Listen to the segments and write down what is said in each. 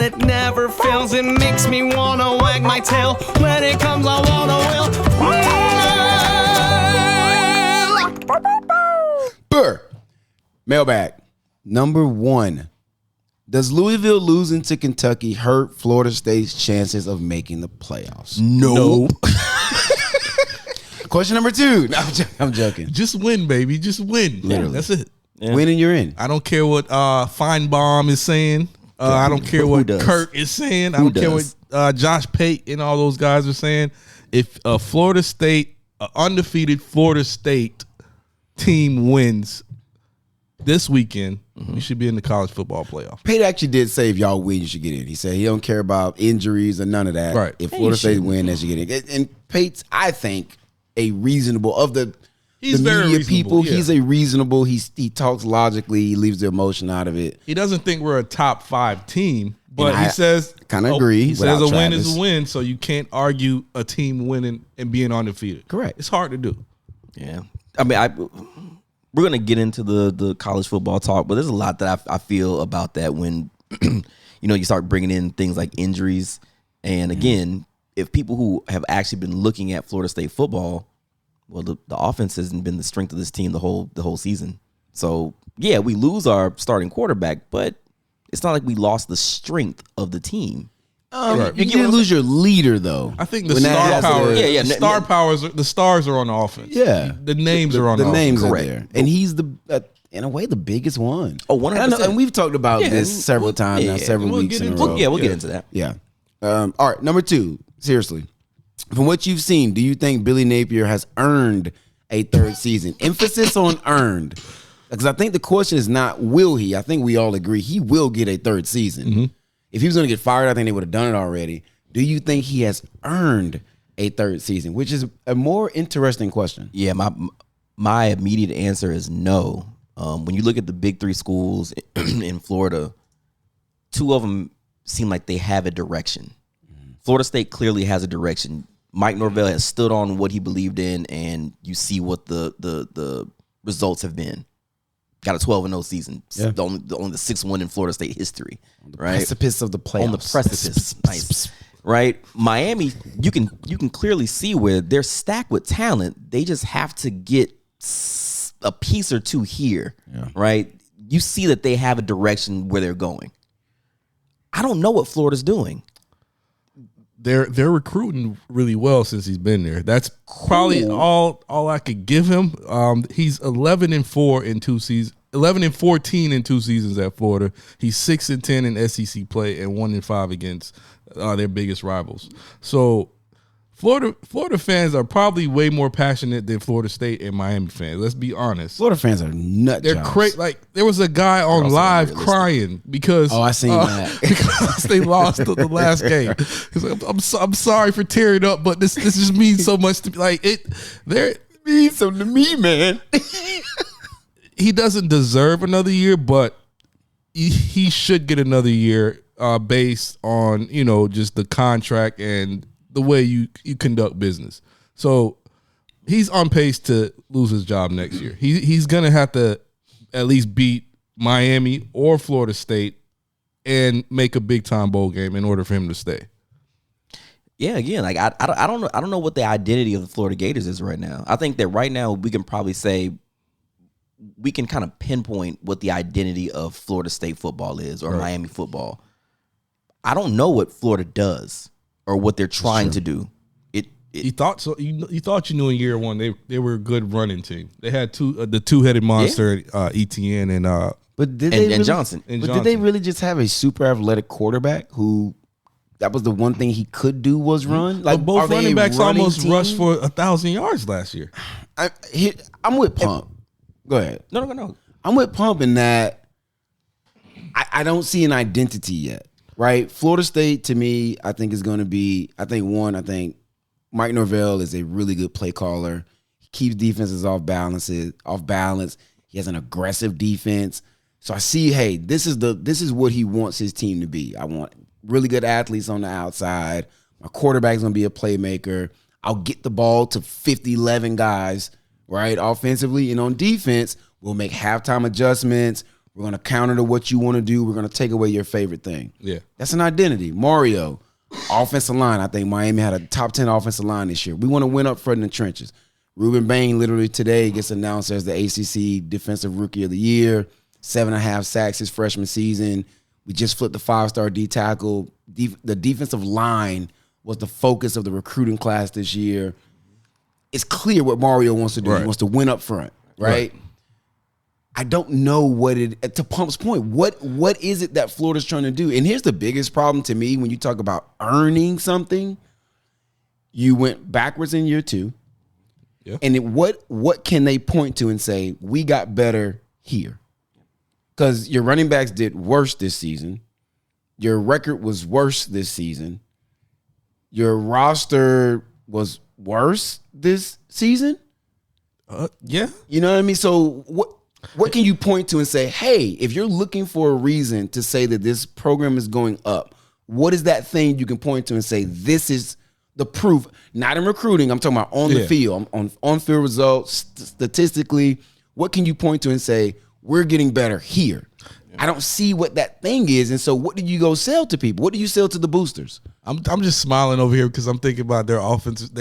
it never fails. It makes me wanna wag my tail. When it comes, I wanna will. Burr. Mailbag. Number 1. Does Louisville losing to Kentucky hurt Florida State's chances of making the playoffs? No. Question number 2. No, I'm joking. Just win, baby. Just win. Literally. That's it. Yeah. Winning, you're in. I don't care what Feinbaum is saying. I don't care what Kurt is saying. I don't care what Josh Pate and all those guys are saying. If Florida State, undefeated Florida State team wins this weekend, we should be in the college football playoff. Pate actually did say if y'all win, you should get in. He said he don't care about injuries or none of that. Right. If Florida State win, they should get in. And Pate's, I think, a reasonable of the very media reasonable, people. yeah. He's a reasonable. He talks logically. He leaves the emotion out of it. He doesn't think we're a top 5 team, but And he says kind of agree. He says a win Travis. is a win, so you can't argue a team winning and being undefeated. Correct. It's hard to do. Yeah. I mean, we're going to get into the college football talk, but there's a lot that I feel about that when, you start bringing in things like injuries. And again, if people who have actually been looking at Florida State football, well, the offense hasn't been the strength of this team the whole season. So, yeah, we lose our starting quarterback, but it's not like we lost the strength of the team. You didn't lose your leader, though. I think the star power. The stars are on the offense. Yeah. The names are on the offense. names are Correct. there. And he's in a way, the biggest one. Oh, 100%. And, and we've talked about this several times now, yeah, several we'll weeks get in a into row. it. We'll get into that. Yeah. All right, number 2, seriously. From what you've seen, do you think Billy Napier has earned a 3rd season? Emphasis on earned. Because I think the question is not will he. I think we all agree he will get a 3rd season. Mm-hmm. If he was going to get fired, I think they would have done it already. Do you think he has earned a 3rd season, which is a more interesting question? Yeah, my immediate answer is no. When you look at the big 3 schools in Florida, 2 of them seem like they have a direction. Florida State clearly has a direction. Mike Norvell has stood on what he believed in, and you see what the results have been. Got a 12-0 season. Yeah. Only the 6th win in Florida State history. On the right? precipice of the playoffs. On the precipice. Nice. Right? Miami, you can clearly see where they're stacked with talent. They just have to get a piece or 2 here. Yeah. Right? You see that they have a direction where they're going. I don't know what Florida's doing. They're recruiting really well since he's been there. That's probably all I could give him. He's 11-4 in 2 seasons. 11-14 in 2 seasons at Florida. He's 6-10 in SEC play and 1-5 against their biggest rivals. So Florida fans are probably way more passionate than Florida State and Miami fans. Let's be honest. Florida fans are nut They're jobs. crazy. Like there was a guy on live crying because I seen that because they lost the last game. He's like, I'm sorry for tearing up, but this just means so much to me. Like it means something to me, man. He doesn't deserve another year, but he should get another year based on just the contract and the way you conduct business. So he's on pace to lose his job next year. He's going to have to at least beat Miami or Florida State and make a big-time bowl game in order for him to stay. Yeah, again, like I don't know what the identity of the Florida Gators is right now. I think that right now we can probably say we can kind of pinpoint what the identity of Florida State football is or Miami football. I don't know what Florida does or what they're trying to do. You thought so? You thought you knew in year one they were a good running team. They had the 2-headed monster, ETN and Johnson. But did they really just have a super athletic quarterback who? That was the one thing he could do was run. Like both running backs almost rushed for 1,000 yards last year. I'm with Pump. Go ahead. No. I'm with Pump in that I don't see an identity yet. Right? Florida State to me, I think is going to be. I think Mike Norvell is a really good play caller. He keeps defenses off balance. He has an aggressive defense. So I see, hey, this is what he wants his team to be. I want really good athletes on the outside. My quarterback's going to be a playmaker. I'll get the ball to 50, 11 guys, right, offensively. And on defense, we'll make halftime adjustments, We're going to counter to what you want to do. We're going to take away your favorite thing. Yeah. That's an identity. Mario, offensive line. I think Miami had a top 10 offensive line this year. We want to win up front in the trenches. Ruben Bain literally today gets announced as the ACC Defensive Rookie of the Year. 7.5 sacks his freshman season. We just flipped the 5-star D tackle. The defensive line was the focus of the recruiting class this year. It's clear what Mario wants to do. Right. He wants to win up front, right? I don't know what to Pump's point, what is it that Florida's trying to do? And here's the biggest problem to me when you talk about earning something. You went backwards in year 2. Yeah. And what can they point to and say, we got better here? Because your running backs did worse this season. Your record was worse this season. Your roster was worse this season. Yeah. You know what I mean? So what can you point to and say, hey, if you're looking for a reason to say that this program is going up, what is that thing you can point to and say, this is the proof? Not in recruiting, I'm talking about on the field, on field results, statistically. What can you point to and say, we're getting better here? I don't see what that thing is. And so what do you go sell to people? What do you sell to the boosters? I'm just smiling over here because I'm thinking about their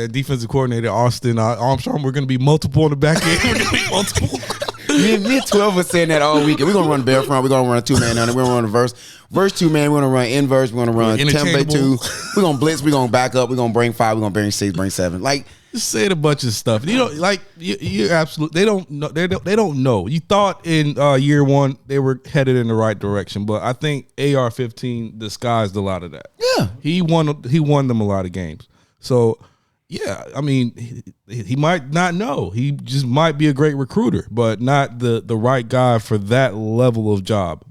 defensive coordinator, Austin Armstrong. We're going to be multiple on the back end. We're going to be multiple. Me and 12 was saying that all weekend. We're going to run bare front. We're going to run a 2-man under. We're going to run a verse 2-man. We're going to run inverse. We're going to run template 2. We're going to blitz. We're going to back up. We're going to bring 5. We're going to bring 6, bring 7. Like, just saying a bunch of stuff. You know, like you're absolutely. They don't know. They don't know. You thought in year 1 they were headed in the right direction, but I think AR-15 disguised a lot of that. Yeah, he won them a lot of games. So yeah, I mean, he might not know. He just might be a great recruiter, but not the right guy for that level of job.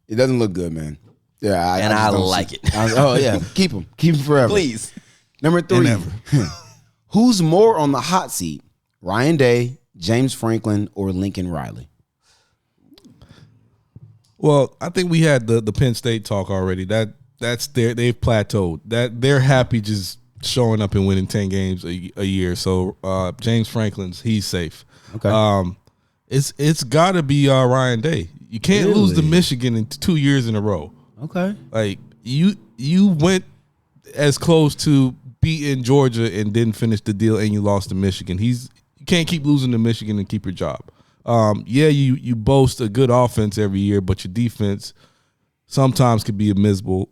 It doesn't look good, man. Yeah, I like it. Oh yeah, keep him forever, Please. Number 3. Who's more on the hot seat? Ryan Day, James Franklin, or Lincoln Riley? Well, I think we had the Penn State talk already. They've plateaued. That they're happy just showing up and winning 10 games a year. So James Franklin's, he's safe. Okay. It's got to be Ryan Day. You can't lose to Michigan in 2 years in a row. Okay. Like you went as close to beating Georgia and didn't finish the deal, and you lost to Michigan. You can't keep losing to Michigan and keep your job. Yeah, you boast a good offense every year, but your defense sometimes could be abysmal.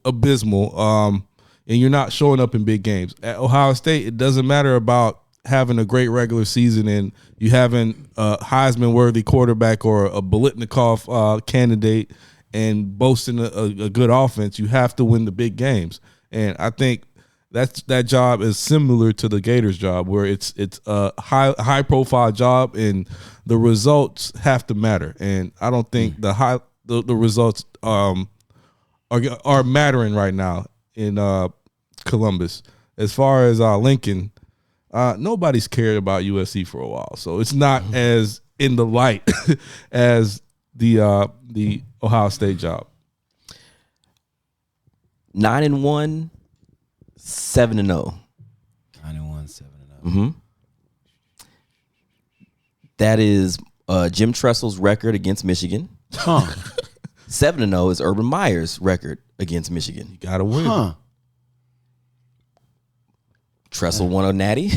And you're not showing up in big games. At Ohio State, it doesn't matter about having a great regular season and you having a Heisman-worthy quarterback or a Biletnikoff candidate and boasting a good offense. You have to win the big games, and I think that job is similar to the Gators job, where it's a high profile job and the results have to matter. And I don't think the results are mattering right now in Columbus. As far as Lincoln, nobody's cared about USC for a while, so it's not as in the light as the Ohio State job. 9-1. 7-0. 9-1, 7-0. Mm-hmm. That is Jim Tressel's record against Michigan. 7-0 is Urban Meyer's record against Michigan. You gotta win. Tressel won a natty.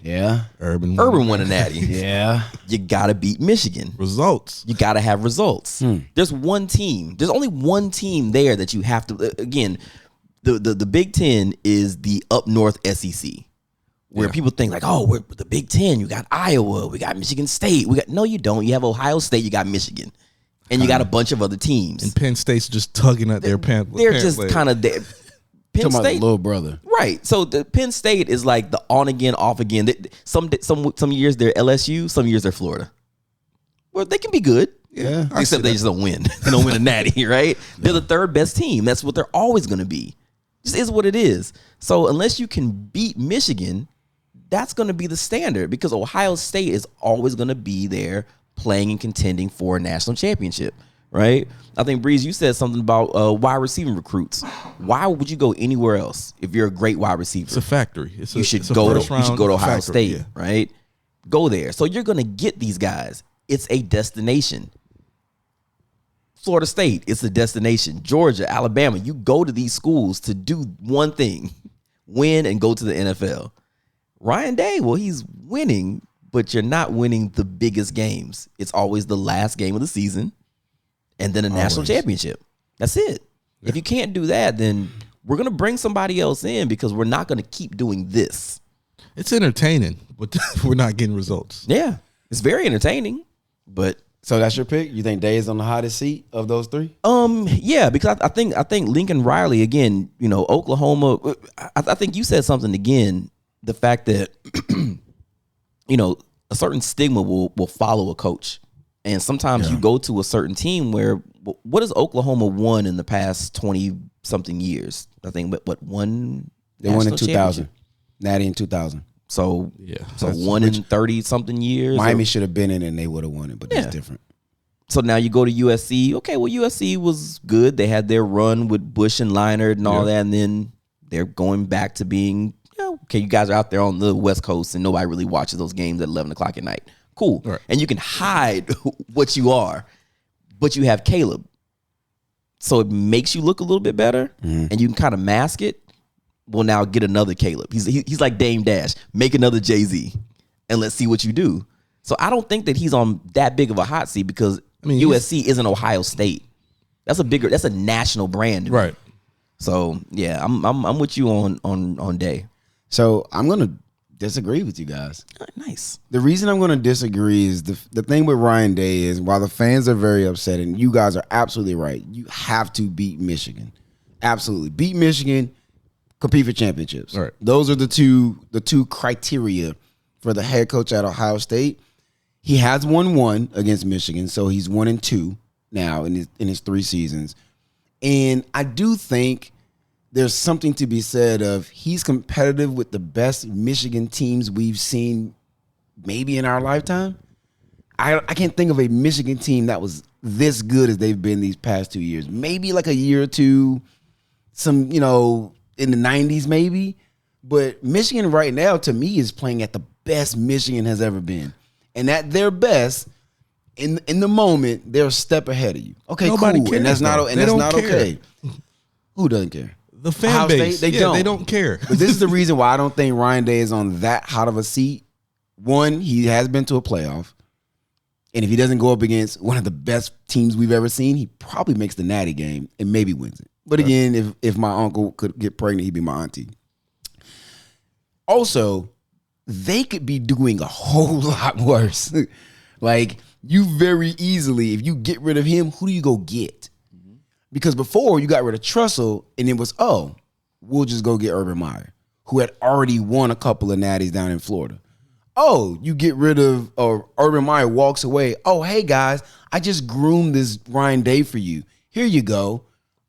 Yeah. Urban won a natty. Yeah. You gotta beat Michigan. Results. You gotta have results. There's one team. There's only one team there that you have to. Again, the Big Ten is the up north SEC, where people think like, oh, we're the Big Ten. You got Iowa, we got Michigan State, no, you don't. You have Ohio State, you got Michigan, and you got a bunch of other teams. And Penn State's just tugging at their pants. They're just kind of there. Penn Talking about State, the little brother, right? So the Penn State is like the on again, off again. Some years they're LSU, some years they're Florida. Well, they can be good. Yeah, except they just don't win. They don't win a natty, right? They're the third best team. That's what they're always going to be. Just is what it is. So unless you can beat Michigan, that's going to be the standard, because Ohio State is always going to be there playing and contending for a national championship, right? I think, Breeze, you said something about wide receiving recruits. Why would you go anywhere else if you're a great wide receiver? It's a factory. You should go to Ohio factory, State, right? Go there. So you're going to get these guys. It's a destination. Florida State, it's a destination. Georgia, Alabama, you go to these schools to do one thing, win and go to the NFL. Ryan Day, well, he's winning, but you're not winning the biggest games. It's always the last game of the season and then a national championship. That's it. Yeah. If you can't do that, then we're going to bring somebody else in because we're not going to keep doing this. It's entertaining, but we're not getting results. Yeah, it's very entertaining, but so that's your pick? You think Day is on the hottest seat of those three? Yeah, because I think Lincoln Riley again. You know, Oklahoma. I think you said something again. The fact that you know a certain stigma will follow a coach, and sometimes you go to a certain team where what has Oklahoma won in the past 20 something years? I think what one they won in 2000, Natty in 2000. So so 1 in 30 something years. Miami should have been in and they would have won it, but that's different. So now you go to USC. Okay, well USC was good. They had their run with Bush and Leinart and all that, and then they're going back to being, okay, you guys are out there on the West Coast and nobody really watches those games at 11 o'clock at night. Cool. Right. And you can hide what you are, but you have Caleb. So it makes you look a little bit better, and you can kind of mask it. Well, now get another Caleb. He's like Dame Dash. Make another Jay-Z, and let's see what you do. So I don't think that he's on that big of a hot seat because USC isn't Ohio State. That's a national brand, right? So yeah, I'm with you on Day. So I'm gonna disagree with you guys. Nice. The reason I'm gonna disagree is the thing with Ryan Day is while the fans are very upset, and you guys are absolutely right, you have to beat Michigan. Absolutely beat Michigan. Compete for championships. Right. Those are the two criteria for the head coach at Ohio State. He has won one against Michigan, so he's 1-2 now in his 3 seasons. And I do think there's something to be said of he's competitive with the best Michigan teams we've seen maybe in our lifetime. I can't think of a Michigan team that was this good as they've been these past 2 years. Maybe like a year or two, some, in the 90s maybe, but Michigan right now to me is playing at the best Michigan has ever been. And at their best, in the moment, they're a step ahead of you. Okay, nobody cool. cares, And that's not okay. Who doesn't care? The fan Ohio base. State, They don't care. But this is the reason why I don't think Ryan Day is on that hot of a seat. One, he has been to a playoff. And if he doesn't go up against one of the best teams we've ever seen, he probably makes the Natty game and maybe wins it. But again, if my uncle could get pregnant, he'd be my auntie. Also, they could be doing a whole lot worse. Like, you very easily, if you get rid of him, who do you go get? Because before, you got rid of Trussell, and it was, we'll just go get Urban Meyer, who had already won a couple of natties down in Florida. Oh, you get rid of, or Urban Meyer walks away. Oh, hey, guys, I just groomed this Ryan Day for you. Here you go.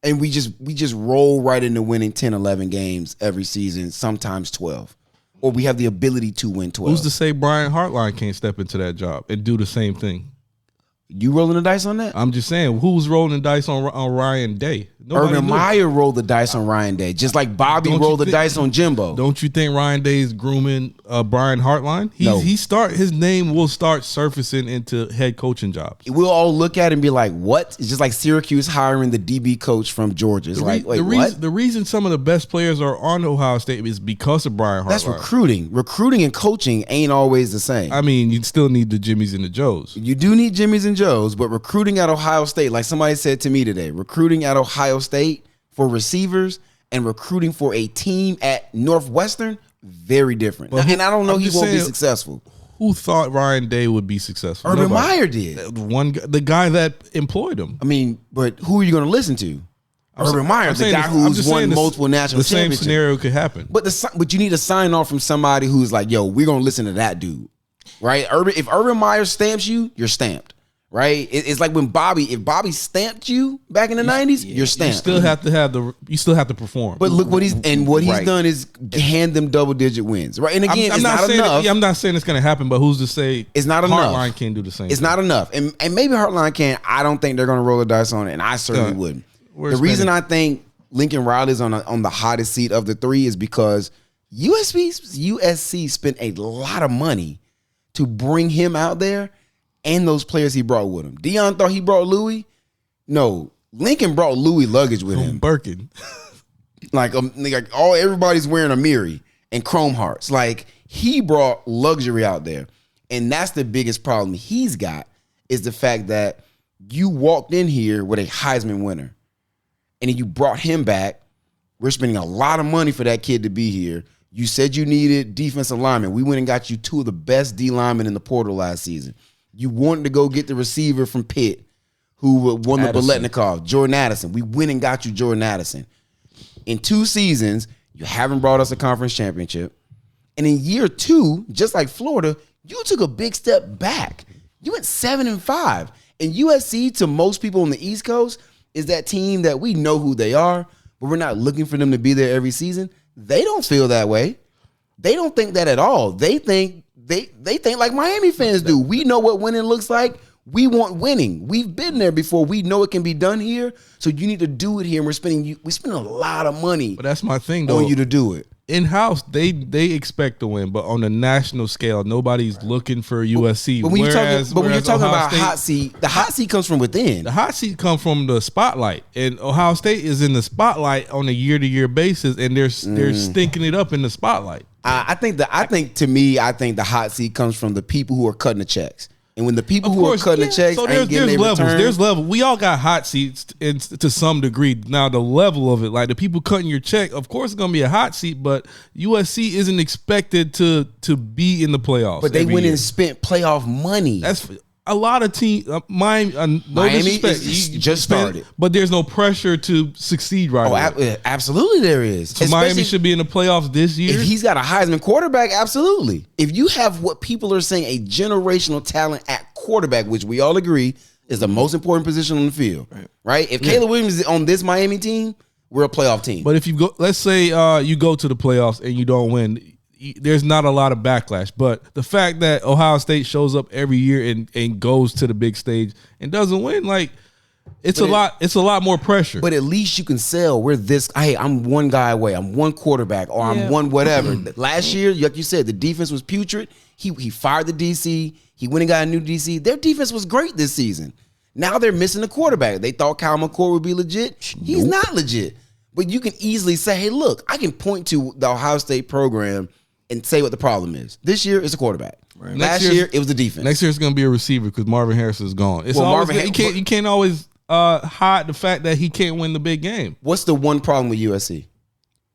And we just roll right into winning 10, 11 games every season, sometimes 12. Or we have the ability to win 12. Who's to say Brian Hartline can't step into that job and do the same thing? You rolling the dice on that? I'm just saying, who's rolling the dice on Ryan Day? Nobody Urban knew. Meyer rolled the dice on Ryan Day, just like Bobby rolled the dice on Jimbo. Don't you think Ryan Day is grooming Brian Hartline? No. His name will start surfacing into head coaching jobs. We'll all look at it and be like, what? It's just like Syracuse hiring the DB coach from Georgia. It's like, wait, what? The reason some of the best players are on Ohio State is because of Brian Hartline. That's recruiting. Recruiting and coaching ain't always the same. I mean, you still need the Jimmies and the Joes. You do need Jimmys and Joes, but recruiting at Ohio State, like somebody said to me today, recruiting at Ohio State for receivers and recruiting for a team at Northwestern, very different. And I don't know he won't be successful. Who thought Ryan Day would be successful? Urban Meyer did. The guy that employed him. I mean, but who are you going to listen to? Urban Meyer, the guy who's won multiple national championships. The same scenario could happen. But you need a sign off from somebody who's like, yo, we're going to listen to that dude. Right? If Urban Meyer stamps you, you're stamped. Right? It's like when if Bobby stamped you back in the 90s, you're stamped. You still have to perform. But look what he's done is hand them double-digit wins. Right? And again, it's not enough. I'm not saying it's going to happen, but who's to say it's not enough? Hartline can't do the same. It's not enough. And maybe Hartline can. I don't think they're going to roll the dice on it, and I certainly wouldn't. The reason I think Lincoln Riley's on the hottest seat of the three is because USC spent a lot of money to bring him out there and those players he brought with him. Deion thought he brought Louis. No, Lincoln brought Louis luggage with him. Birkin. Like everybody's wearing a Miri and Chrome Hearts. Like he brought luxury out there. And that's the biggest problem he's got is the fact that you walked in here with a Heisman winner and then you brought him back. We're spending a lot of money for that kid to be here. You said you needed defensive linemen. We went and got you 2 of the best D linemen in the portal last season. You wanted to go get the receiver from Pitt who won the Biletnikoff, Jordan Addison. We went and got you Jordan Addison. In 2 seasons, you haven't brought us a conference championship. And in year 2, just like Florida, you took a big step back. You went 7-5. And USC, to most people on the East Coast, is that team that we know who they are, but we're not looking for them to be there every season. They don't feel that way. They don't think that at all. They think like Miami fans do. We know what winning looks like. We want winning. We've been there before. We know it can be done here. So you need to do it here. And we're spending a lot of money. But that's my thing, though. On you to do it. In-house, they expect to win, but on the national scale, nobody's looking for USC. But when you're talking about State, hot seat, the hot seat comes from within. The hot seat comes from the spotlight, and Ohio State is in the spotlight on a year-to-year basis, and they're stinking it up in the spotlight. I think the hot seat comes from the people who are cutting the checks. And when the people who are cutting the checks ain't getting their levels. return, There's levels. We all got hot seats to some degree. Now, the level of it, like the people cutting your check, of course, it's going to be a hot seat, but USC isn't expected to be in the playoffs. But they went and spent playoff money. That's a lot of teams. Miami just started. But there's no pressure to succeed right away. Absolutely there is. So Miami should be in the playoffs this year? If he's got a Heisman quarterback, absolutely. If you have what people are saying, a generational talent at quarterback, which we all agree is the most important position on the field, right? If Caleb Williams is on this Miami team, we're a playoff team. But if you go, let's say you go to the playoffs and you don't win, there's not a lot of backlash. But the fact that Ohio State shows up every year and goes to the big stage and doesn't win, like it's a lot more pressure. But at least you can sell. I'm one guy away. I'm one quarterback, or I'm one whatever. Last year, like you said, the defense was putrid. He fired the DC. He went and got a new DC. Their defense was great this season. Now they're missing a quarterback. They thought Kyle McCord would be legit. He's not legit. But you can easily say, hey, look, I can point to the Ohio State program and say what the problem is. This year, it's a quarterback. Right. Last year, it was the defense. Next year, it's going to be a receiver because Marvin Harrison is gone. You can't always hide the fact that he can't win the big game. What's the one problem with USC?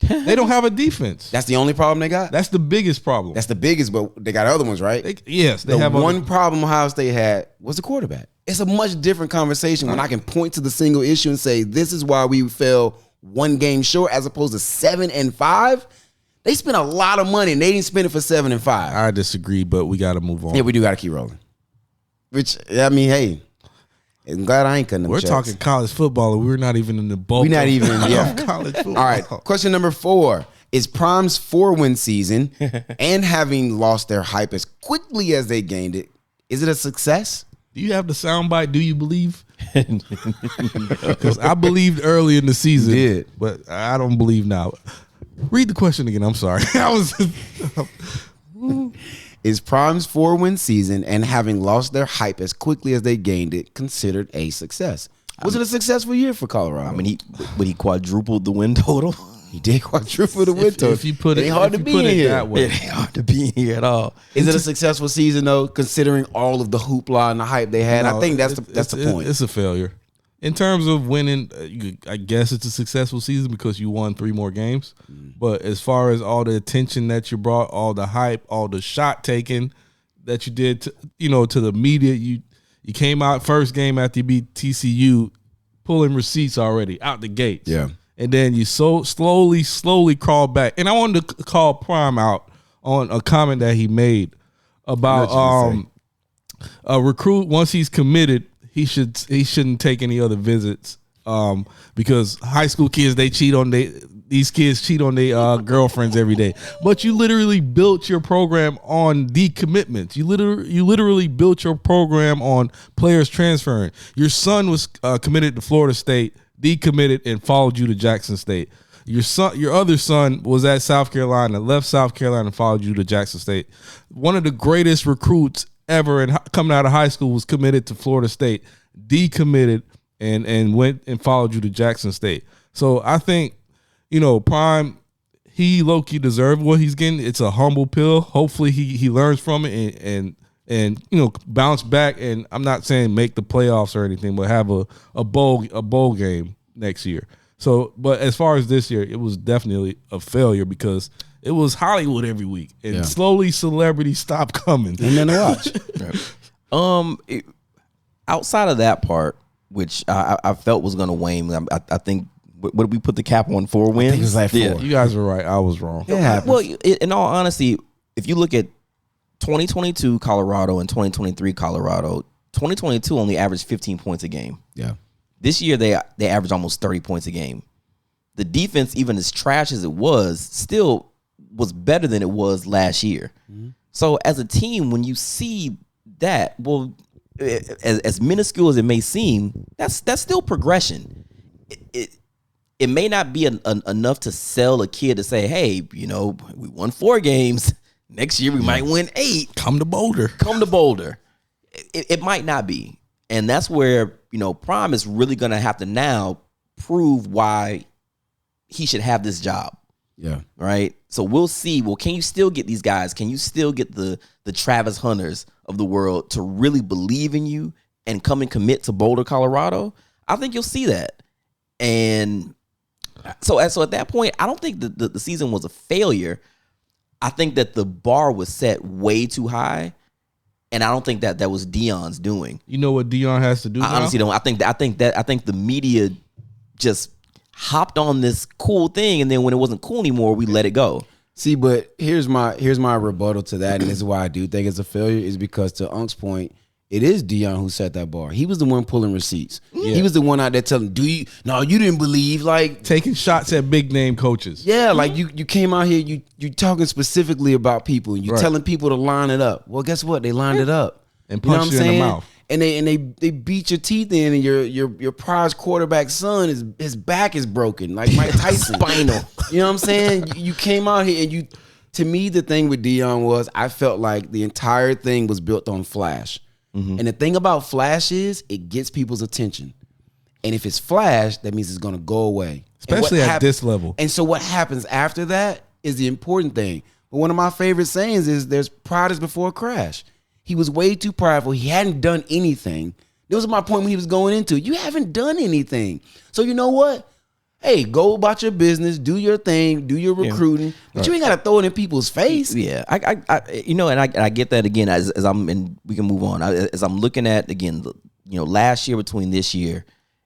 They don't have a defense. That's the only problem they got? That's the biggest problem. That's the biggest, but they got other ones, right? They have one problem Ohio State had was the quarterback. It's a much different conversation when I can point to the single issue and say, this is why we fell one game short as opposed to 7-5. They spent a lot of money and they didn't spend it for 7-5. I disagree, but we got to move on. Yeah, we do got to keep rolling. Which, I mean, hey, I'm glad I ain't cutting them We're checks. talking college football and we're not even in the bulk. We're not even, college football. All right, question number 4. Is Prime's 4-win season and having lost their hype as quickly as they gained it, is it a success? Do you have the soundbite? Do you believe? Because I believed early in the season, did, but I don't believe now. Read the question again. I'm sorry. Is Prime's 4-win season and having lost their hype as quickly as they gained it considered a success? Was it a successful year for Colorado? I mean, he quadrupled the win total. He did quadruple the win total. If you put it, ain't hard to be in here that way. It ain't hard to be in here at all. Is it a successful season though, considering all of the hoopla and the hype they had? No, I think that's the point. It's a failure. In terms of winning, I guess it's a successful season because you won 3 more games. But as far as all the attention that you brought, all the hype, all the shot taking that you did, to the media, you came out first game after you beat TCU, pulling receipts already out the gates. Yeah. And then you slowly crawled back. And I wanted to call Prime out on a comment that he made about a recruit, once he's committed, he shouldn't take any other visits because high school kids, these kids cheat on their girlfriends every day. But you literally built your program on decommitments. You literally built your program on players transferring. Your son was committed to Florida State, decommitted, and followed you to Jackson State. Your other son was at South Carolina, left South Carolina, and followed you to Jackson State. One of the greatest recruits ever and coming out of high school was committed to Florida State, decommitted, and went and followed you to Jackson State. So I think, Prime, he low-key deserved what he's getting. It's a humble pill. Hopefully he learns from it and bounce back. And I'm not saying make the playoffs or anything, but have a bowl game next year. So, but as far as this year, it was definitely a failure because it was Hollywood every week, and slowly celebrities stopped coming. And then to watch. Outside of that part, which I felt was going to wane, I think. What did we put the cap on? 4 wins? I think it was like 4. Yeah. You guys are right. I was wrong. It happens. Well, in all honesty, if you look at 2022 Colorado and 2023 Colorado, 2022 only averaged 15 points a game. Yeah. This year they averaged almost 30 points a game. The defense, even as trash as it was, still was better than it was last year. Mm-hmm. So as a team, when you see that, well, as minuscule as it may seem, that's still progression. It may not be enough to sell a kid to say, hey, we won 4 games. Next year we might win 8. Come to Boulder. It might not be. And that's where, Prime is really going to have to now prove why he should have this job. Yeah. Right? So we'll see. Well, can you still get these guys? Can you still get the Travis Hunters of the world to really believe in you and come and commit to Boulder, Colorado? I think you'll see that. And so at that point, I don't think the season was a failure. I think that the bar was set way too high, and I don't think that was Deion's doing. You know what Deion has to do? I honestly don't. I think the media just hopped on this cool thing, and then when it wasn't cool anymore, we let it go. See, but here's my rebuttal to that, and this is why I do think it's a failure, is because to Unk's point, it is Deion who set that bar. He was the one pulling receipts. Yeah. He was the one out there telling, you didn't believe, like taking shots at big name coaches. Yeah, like you came out here, you talking specifically about people, and you telling people to line it up. Well, guess what? They lined it up and punched you in the mouth. And they beat your teeth in, and your prize quarterback's son, his back is broken, like Mike Tyson. Spinal. You know what I'm saying? You came out here and to me, the thing with Deion was I felt like the entire thing was built on flash. Mm-hmm. And the thing about flash is it gets people's attention. And if it's flash, that means it's going to go away. Especially at this level. And so what happens after that is the important thing. But one of my favorite sayings is there's pride is before a crash. He was way too prideful. He hadn't done anything. That was my point when he was going into it. You haven't done anything. So you know what? Hey, go about your business, do your thing, do your recruiting, but you ain't got to throw it in people's face. Yeah, I get that again. As I'm, and we can move on. As I'm looking at again, last year between this year,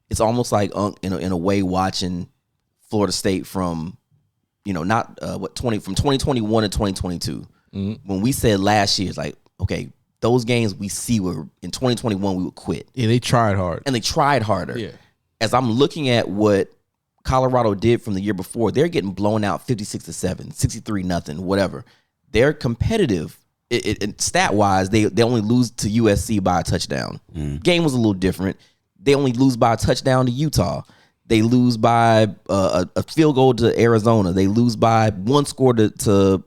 it's almost like in a way watching Florida State from, from 2021 to 2022. Mm-hmm. When we said last year, it's like, okay, those games we see were in 2021 we would quit. Yeah, they tried hard, and they tried harder. Yeah. As I'm looking at what Colorado did from the year before, they're getting blown out 56-7, 63-0, whatever. They're competitive. Stat-wise, they only lose to USC by a touchdown. Game was a little different. They only lose by a touchdown to Utah. They lose by a field goal to Arizona. They lose by 1 score to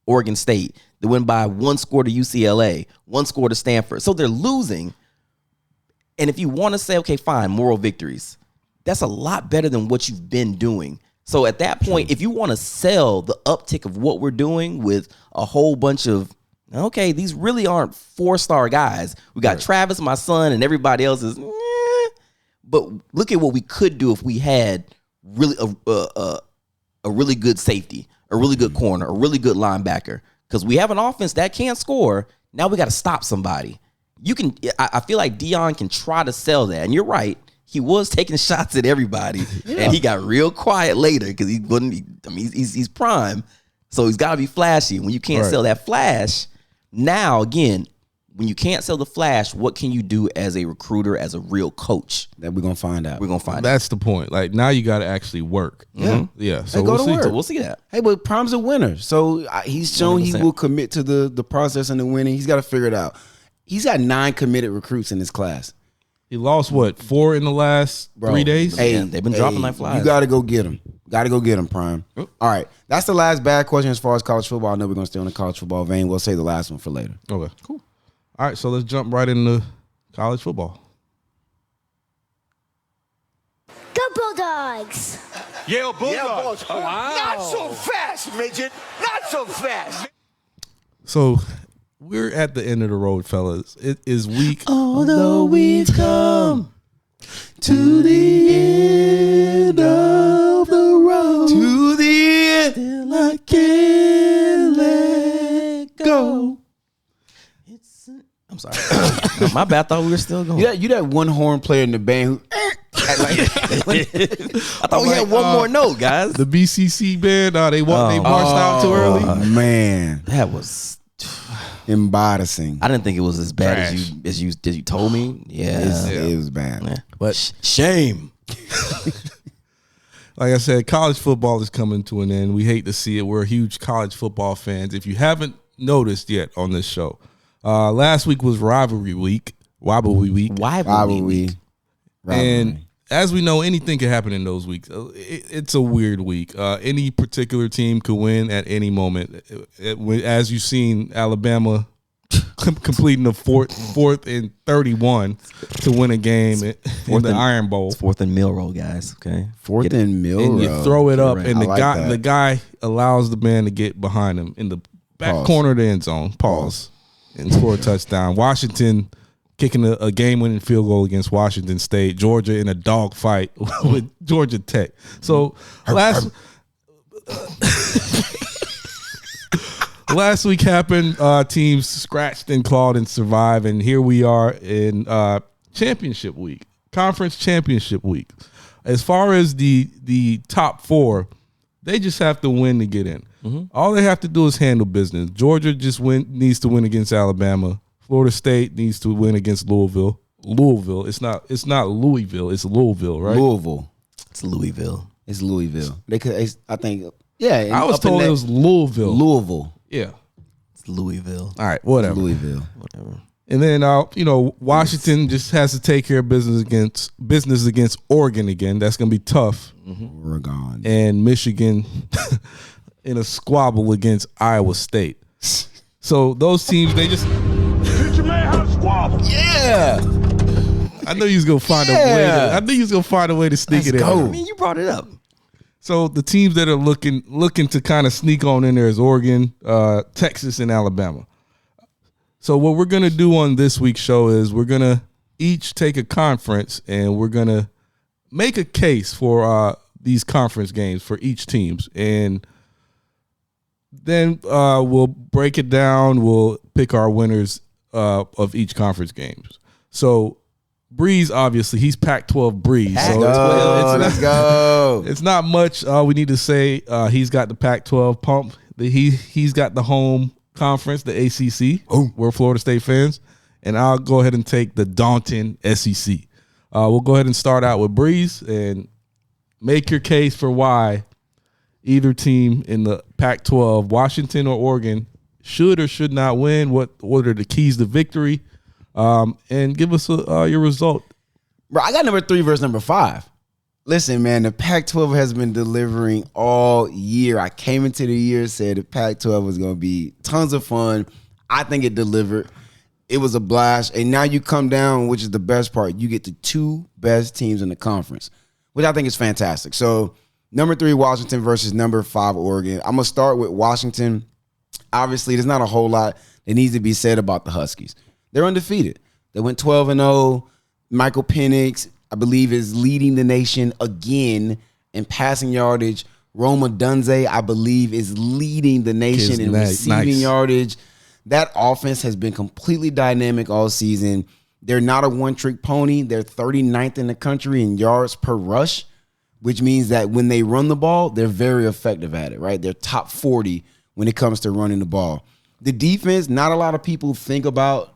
Oregon State. They win by 1 score to UCLA, 1 score to Stanford. So they're losing. And if you want to say, okay, fine, moral victories, that's a lot better than what you've been doing. So at that point, if you want to sell the uptick of what we're doing with a whole bunch of, okay, these really aren't 4-star guys. We got Travis, my son, and everybody else is, but look at what we could do if we had really a really good safety, a really good corner, a really good linebacker. Because we have an offense that can't score. Now we got to stop somebody. I feel like Deion can try to sell that. And you're right. He was taking shots at everybody, and he got real quiet later because he wasn't. He's prime, so he's got to be flashy. When you can't sell that flash, now again, when you can't sell the flash, what can you do as a recruiter, as a real coach? That we're gonna find out. We're gonna find out. That's the point. Like now, you got to actually work. Yeah. So go to we'll see. work. So we'll see that. Hey, but Prime's a winner, so he's shown 100%. He will commit to the process and the winning. He's got to figure it out. He's got 9 committed recruits in his class. He lost 4 in the last 3 days? Hey, they've been dropping like flies. You got to go get him. Got to go get him, Prime. All right. That's the last bad question as far as college football. I know we're going to stay on the college football vein. We'll save the last one for later. Okay, cool. All right, so let's jump right into college football. Bulldogs. Yale Bulldogs. Wow. Not so fast, midget. Not so fast. So we're at the end of the road, fellas. It is week. Although we've come to the end of the road, to the end, till I can't let go. I'm sorry. My bad. I thought we were still going. You that one horn player in the band who. I thought we had one more note, guys. The BCC band, they marched out too early. Oh man, That was. embarrassing. I didn't think it was as bad Trash. as you told me. Yeah. It was bad. Yeah. But Shame. like I said, college football is coming to an end. We hate to see it. We're huge college football fans. If you haven't noticed yet on this show, last week was rivalry week. Why would we? And as we know, anything can happen in those weeks. It's a weird week. Any particular team could win at any moment. As you've seen, Alabama completing the fourth and 31 to win a game in the Iron Bowl. It's 4th and Milrow, guys. Okay. Fourth and Mill, And you throw it up, and I like that. the guy allows the man to get behind him in the back Pause. corner of the end zone. Pause. And score a touchdown. Washington kicking a game-winning field goal against Washington State. Georgia in a dogfight with Georgia Tech. So last week happened. Teams scratched and clawed and survived, and here we are in championship week, conference championship week. As far as the top 4, they just have to win to get in. All they have to do is handle business. Georgia just needs to win against Alabama. Florida State needs to win against Louisville. It's not Louisville. It's Louisville, right? Louisville. It's Louisville. It's Louisville. They could. I think. Yeah. I was told it was Louisville. Louisville. Yeah. It's Louisville. All right. Whatever. Louisville. Whatever. And then Washington just has to take care of business against Oregon again. That's gonna be tough. Oregon. And Michigan in a squabble against Iowa State. So those teams, they just. Teach your man how to squabble. Yeah. I knew you was gonna find a way. I knew you was gonna find a way to sneak it in. I mean, you brought it up. So the teams that are looking to kind of sneak on in there is Oregon, Texas, and Alabama. So what we're gonna do on this week's show is we're gonna each take a conference and we're gonna make a case for these conference games for each teams, and then we'll break it down. We'll pick our winners of each conference games. So Breeze, obviously, he's Pac-12 Breeze. Let's go. It's not much we need to say. He's got the Pac-12 pump. He's got the home conference, the ACC. We're Florida State fans. And I'll go ahead and take the daunting SEC. We'll go ahead and start out with Breeze and make your case for why either team in the Pac-12, Washington or Oregon, should or should not win. What are the keys to victory? And give us your result. Bro, I got number 3 versus number 5. Listen, man, the Pac-12 has been delivering all year. I came into the year, said the Pac-12 was going to be tons of fun. I think it delivered. It was a blast. And now you come down, which is the best part. You get the 2 best teams in the conference, which I think is fantastic. So number 3, Washington versus number 5, Oregon. I'm going to start with Washington. Obviously, there's not a whole lot that needs to be said about the Huskies. They're undefeated. They went 12-0. Michael Penix, I believe, is leading the nation again in passing yardage. Roma Dunze, I believe, is leading the nation in receiving yardage. That offense has been completely dynamic all season. They're not a one-trick pony. They're 39th in the country in yards per rush, which means that when they run the ball, they're very effective at it, right? They're top 40 when it comes to running the ball. The defense, not a lot of people think about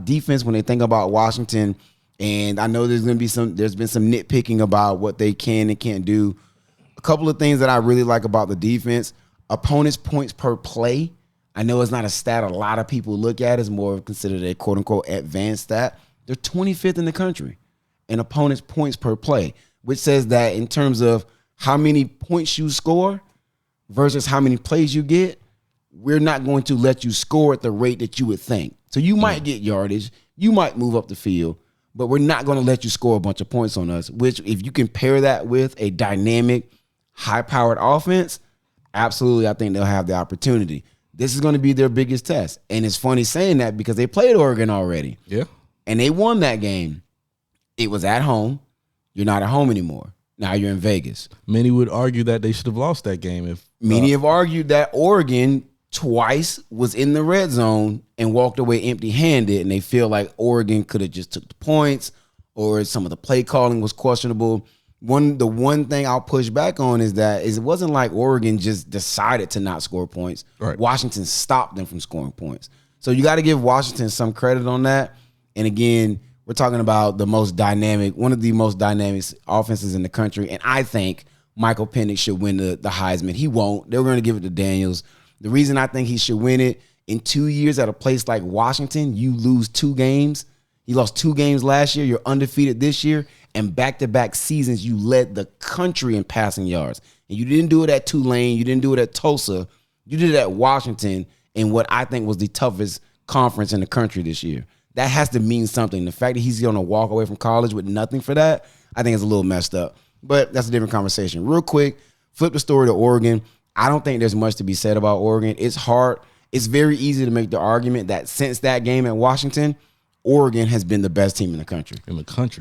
defense when they think about Washington, and I know there's been some nitpicking about what they can and can't do. A couple of things that I really like about the defense: opponents' points per play. I know it's not a stat a lot of people look at; it's more considered a quote unquote advanced stat. They're 25th in the country in opponents' points per play, which says that in terms of how many points you score versus how many plays you get, we're not going to let you score at the rate that you would think. So you might get yardage, you might move up the field, but we're not going to let you score a bunch of points on us, which if you can pair that with a dynamic, high-powered offense, absolutely, I think they'll have the opportunity. This is going to be their biggest test. And it's funny saying that because they played Oregon already. Yeah. And they won that game. It was at home. You're not at home anymore. Now you're in Vegas. Many would argue that they should have lost that game if Many have argued that Oregon twice was in the red zone and walked away empty-handed, and they feel like Oregon could have just took the points or some of the play calling was questionable. The one thing I'll push back on is it wasn't like Oregon just decided to not score points. Right. Washington stopped them from scoring points. So you got to give Washington some credit on that. And again, we're talking about one of the most dynamic offenses in the country. And I think Michael Penix should win the Heisman. He won't. They're going to give it to Daniels. The reason I think he should win it, in 2 years at a place like Washington, you lose 2 games. You lost 2 games last year. You're undefeated this year. And back-to-back seasons, you led the country in passing yards. And you didn't do it at Tulane. You didn't do it at Tulsa. You did it at Washington in what I think was the toughest conference in the country this year. That has to mean something. The fact that he's going to walk away from college with nothing for that, I think is a little messed up. But that's a different conversation. Real quick, flip the story to Oregon. I don't think there's much to be said about Oregon. It's hard. It's very easy to make the argument that since that game at Washington, Oregon has been the best team in the country.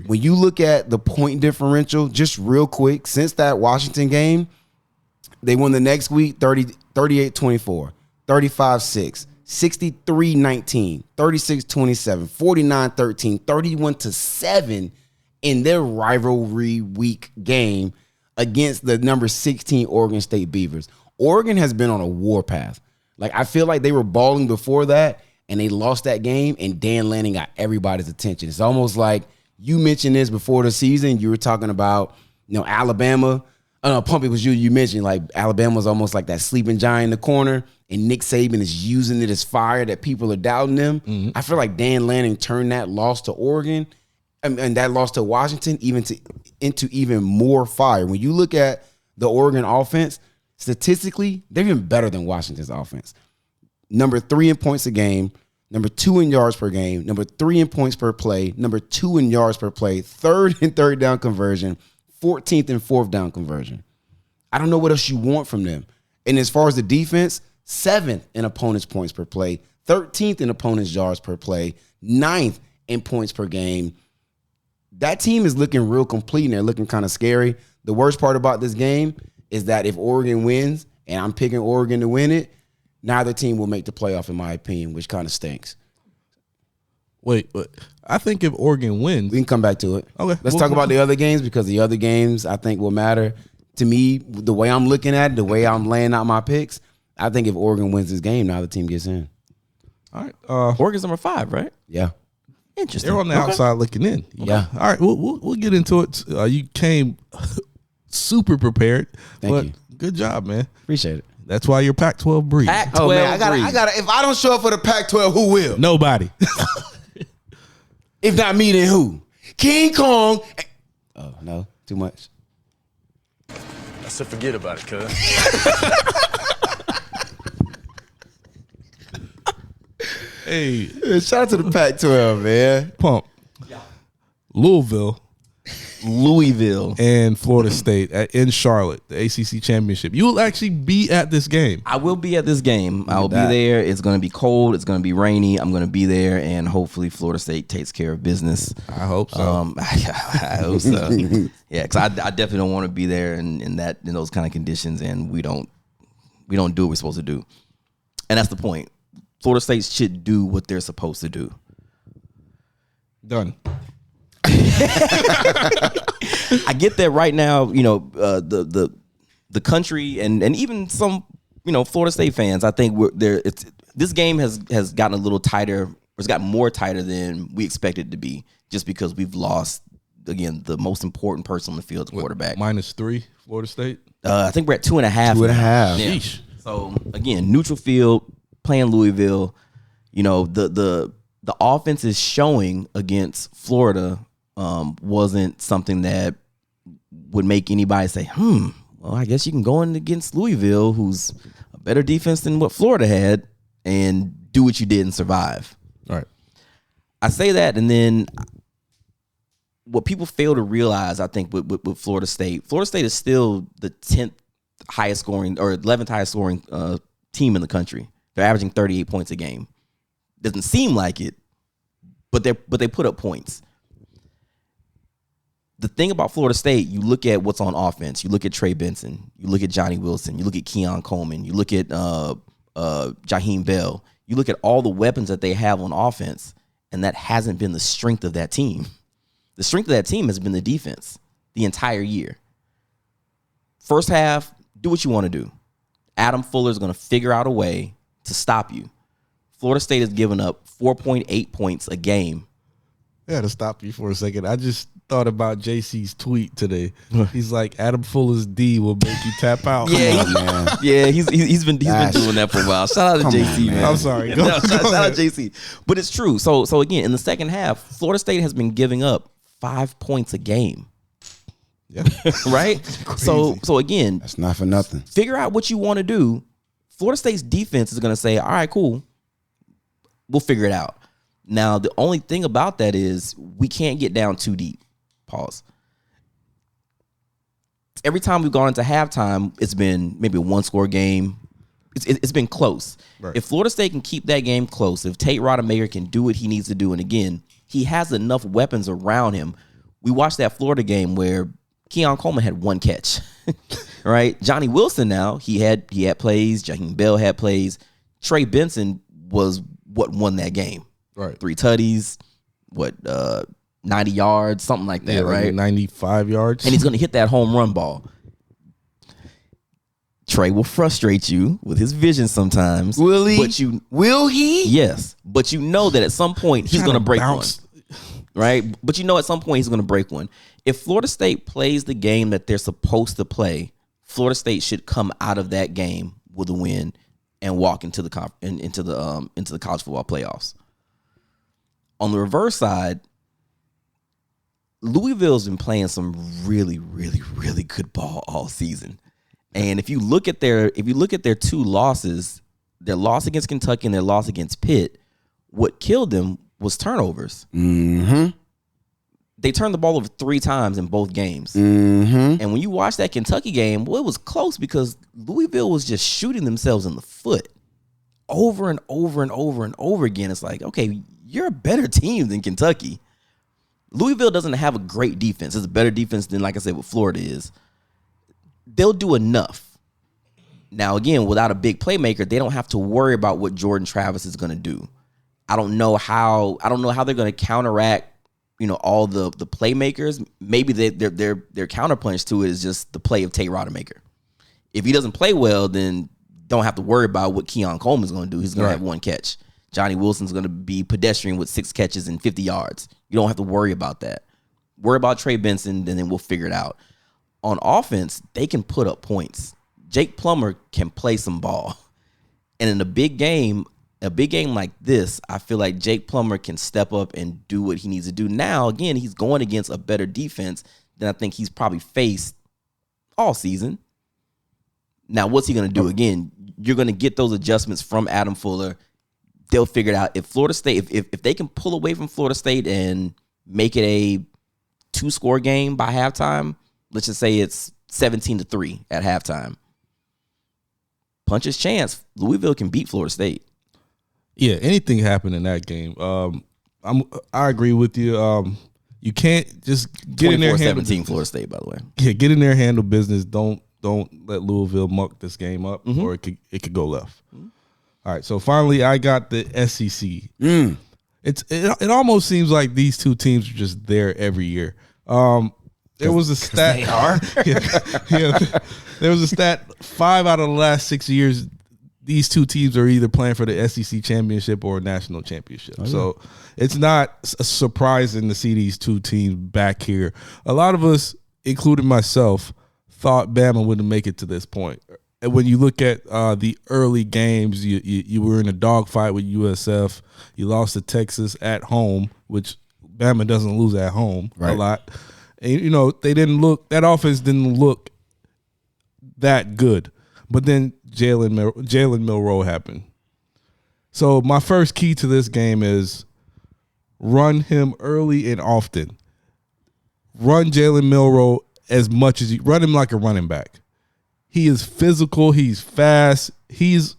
When you look at the point differential, just real quick, since that Washington game, they won the next week 38-24, 35-6, 63-19, 36-27, 49-13, 31-7 in their rivalry week game against the number 16 Oregon State Beavers. Oregon has been on a warpath. Like, I feel like they were balling before that, and they lost that game, and Dan Lanning got everybody's attention. It's almost like you mentioned this before the season. You were talking about, Alabama. Pumpy, was you mentioned, like, Alabama's almost like that sleeping giant in the corner, and Nick Saban is using it as fire that people are doubting them. Mm-hmm. I feel like Dan Lanning turned that loss to Oregon and that loss to Washington into even more fire. When you look at the Oregon offense, statistically, they're even better than Washington's offense. Number 3 in points a game, number 2 in yards per game, number 3 in points per play, number 2 in yards per play, 3rd in third down conversion, 14th in fourth down conversion. I don't know what else you want from them. And as far as the defense, 7th in opponents' points per play, 13th in opponents' yards per play, 9th in points per game. That team is looking real complete, and they're looking kind of scary. The worst part about this game is that if Oregon wins, and I'm picking Oregon to win it, neither team will make the playoff, in my opinion, which kind of stinks. Wait. I think if Oregon wins, we can come back to it. Okay. Let's talk about the other games, because the other games I think will matter. To me, the way I'm looking at it, the way I'm laying out my picks, I think if Oregon wins this game, neither team gets in. All right. Oregon's number 5, right? Yeah. Interesting. They're on the outside looking in. Okay. Yeah. All right. We'll get into it. You came super prepared. Thank you. Good job, man. Appreciate it. That's why you're Pac-12 breed. Pac-12 Oh man, I breed. gotta. If I don't show up for the Pac-12, who will? Nobody. If not me, then who? King Kong. Oh no, too much. I said forget about it, cuz. Hey, Shout out to the Pac-12, man. Pump. Louisville and Florida State in Charlotte, the ACC championship. You will actually be at this game. I will be at this game. I'll be that. there. It's going to be cold. It's going to be rainy. I'm going to be there, and hopefully Florida State takes care of business. I hope so. I hope so. Yeah, because I definitely don't want to be there in those kind of conditions, and we don't do what we're supposed to do. And that's the point. Florida State should do what they're supposed to do. Done. I get that right now, the country and even some, Florida State fans, I think this game has gotten a little tighter, or it's gotten more tighter than we expected it to be, just because we've lost, again, the most important person on the field, the quarterback. -3, Florida State. I think we're at 2.5. 2.5. Yeah. Sheesh. So again, neutral field, playing Louisville, the offense is showing against Florida wasn't something that would make anybody say, well, I guess you can go in against Louisville, who's a better defense than what Florida had, and do what you did and survive. All right. I say that, and then what people fail to realize, I think, with Florida State is still the 10th highest scoring or 11th highest scoring team in the country. They're averaging 38 points a game. Doesn't seem like it, but they put up points. The thing about Florida State, you look at what's on offense. You look at Trey Benson. You look at Johnny Wilson. You look at Keon Coleman. You look at Jaheim Bell. You look at all the weapons that they have on offense, and that hasn't been the strength of that team. The strength of that team has been the defense the entire year. First half, do what you want to do. Adam Fuller is going to figure out a way to stop you. Florida State has given up 4.8 points a game. I had to stop you for a second. I just thought about JC's tweet today. He's like, Adam Fuller's D will make you tap out. Yeah, he's been doing that for a while. Shout out to JC, man. I'm sorry. Shout out to JC. But it's true. So again, in the second half, Florida State has been giving up 5 points a game. Yeah. Right? So again, That's not for nothing. figure out what you want to do. Florida State's defense is going to say, all right, cool. We'll figure it out. Now, the only thing about that is we can't get down too deep. Pause. Every time we've gone into halftime, it's been maybe a one-score game. It's been close. Right. If Florida State can keep that game close, if Tate Rodemaker can do what he needs to do, and again, he has enough weapons around him. We watched that Florida game where Keon Coleman had one catch, right? Johnny Wilson now, he had plays. Jaheim Bell had plays. Trey Benson was what won that game. Right. 3 tutties, 90 yards, something like that, Like right? 95 yards. And he's going to hit that home run ball. Trey will frustrate you with his vision sometimes. Will he? Will he? Yes. But you know that at some point he's going to break bounce. one. Right? But you know at some point he's going to break one. If Florida State plays the game that they're supposed to play, Florida State should come out of that game with a win and walk into the college football playoffs. On the reverse side, Louisville's been playing some really, really, really good ball all season. And if you look at their 2 losses, their loss against Kentucky and their loss against Pitt, what killed them was turnovers. Mm-hmm. They turned the ball over 3 times in both games. Mm-hmm. And when you watch that Kentucky game, well, it was close because Louisville was just shooting themselves in the foot over and over and over and over again. It's like, okay, you're a better team than Kentucky. Louisville doesn't have a great defense. It's a better defense than, like I said, what Florida is. They'll do enough. Now, again, without a big playmaker, they don't have to worry about what Jordan Travis is going to do. I don't know how they're going to counteract, all the playmakers. Maybe their counterpunch to it is just the play of Tate Rodemaker. If he doesn't play well, then don't have to worry about what Keon Coleman's going to do. He's going to have one catch. Johnny Wilson's going to be pedestrian with 6 catches and 50 yards. You don't have to worry about that. Worry about Trey Benson, and then we'll figure it out. On offense, they can put up points. Jake Plummer can play some ball. And in a big game like this, I feel like Jake Plummer can step up and do what he needs to do. Now, again, he's going against a better defense than I think he's probably faced all season. Now, what's he going to do? Again, you're going to get those adjustments from Adam Fuller. They'll figure it out. If Florida State, if they can pull away from Florida State and make it a 2-score game by halftime, let's just say it's 17-3 at halftime. Puncher's chance, Louisville can beat Florida State. Yeah, anything happened in that game. I agree with you. You can't just get in there and handle 24-17 Florida State, by the way. Yeah, get in there and handle business. Don't let Louisville muck this game up, or it could go left. All right, so finally, I got the SEC. It almost seems like these 2 teams are just there every year. There was a stat. They are. There was a stat. 5 out of the last 6 years, these 2 teams are either playing for the SEC championship or a national championship. So it's not surprising to see these 2 teams back here. A lot of us, including myself, thought Bama wouldn't make it to this point. And when you look at the early games, you were in a dogfight with USF. You lost to Texas at home, which Bama doesn't lose at home a lot. And, that offense didn't look that good. But then Jalen Milroe happened. So my first key to this game is run him early and often. run Jalen Milroe as much as you run him like a running back. He is physical. He's fast. He's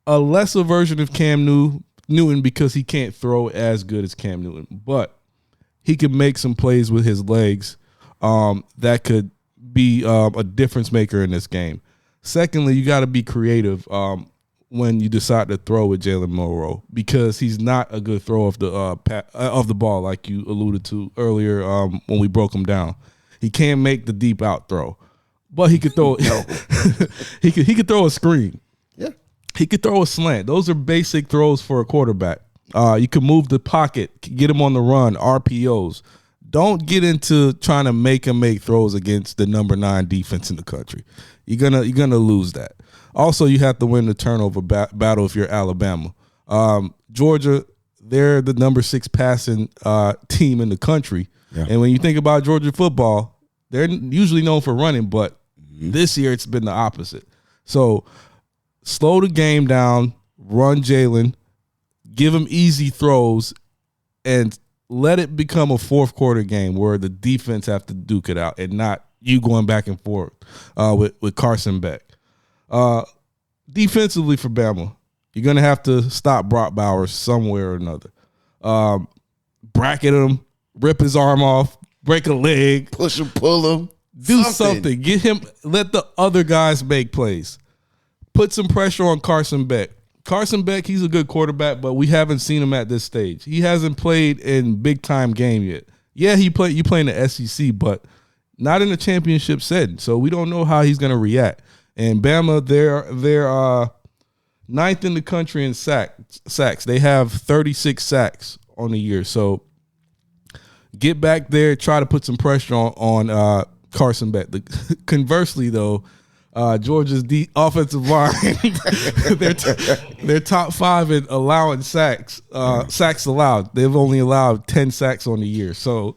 a lesser version of Cam Newton because he can't throw as good as Cam Newton, but he can make some plays with his legs that could be a difference maker in this game. Secondly, you got to be creative when you decide to throw with Jalen Milroe because he's not a good thrower of the ball, like you alluded to earlier when we broke him down. He can't make the deep out throw, but he could throw. he could throw a screen. Yeah, he could throw a slant. Those are basic throws for a quarterback. You can move the pocket, get him on the run, RPOs. Don't get into trying to make him make throws against the number 9 defense in the country. You're gonna lose that. Also, you have to win the turnover battle if you're Alabama. Georgia, they're the number 6 passing team in the country. Yeah. And when you think about Georgia football, they're usually known for running, but this year it's been the opposite. So slow the game down, run Jalen, give him easy throws, and let it become a fourth quarter game where the defense have to duke it out and not you going back and forth with Carson Beck. Defensively for Bama, you're going to have to stop Brock Bowers somewhere or another. Bracket him, rip his arm off, break a leg. Push him, pull him. Do something. Get him. Let the other guys make plays. Put some pressure on Carson Beck. Carson Beck, he's a good quarterback, but we haven't seen him at this stage. He hasn't played in big-time game yet. Yeah, you play in the SEC, but not in a championship setting. So we don't know how he's going to react. And Bama, they're 9th in the country in sacks. They have 36 sacks on the year. So get back there, try to put some pressure on Carson Beck. Conversely, though, Georgia's offensive line, they're top 5 in allowing sacks. Sacks allowed. They've only allowed 10 sacks on the year. So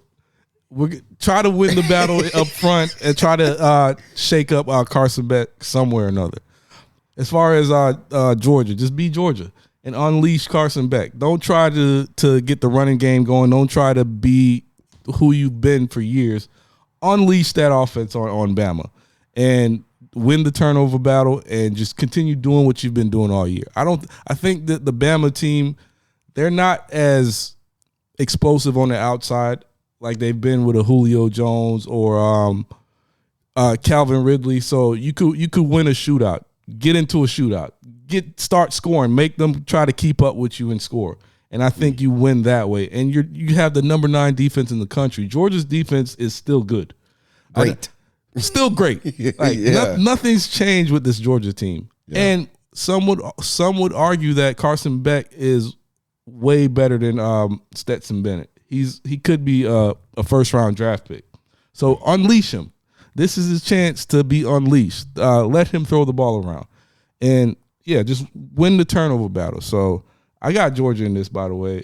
we try to win the battle up front and try to shake up Carson Beck somewhere or another. As far as Georgia, just be Georgia and unleash Carson Beck. Don't try to get the running game going. Don't try to be who you've been for years. Unleash that offense on Bama and win the turnover battle and just continue doing what you've been doing all year. I think that the Bama team, they're not as explosive on the outside like they've been with a Julio Jones or Calvin Ridley. So you could win a shootout, get into a shootout, start scoring, make them try to keep up with you and score. And I think you win that way. And you have the number 9 defense in the country. Georgia's defense is still good. Great. Still great. Like nothing's changed with this Georgia team. Yeah. And some would argue that Carson Beck is way better than Stetson Bennett. He could be a first-round draft pick. So unleash him. This is his chance to be unleashed. Let him throw the ball around. And, yeah, just win the turnover battle. So I got Georgia in this, by the way.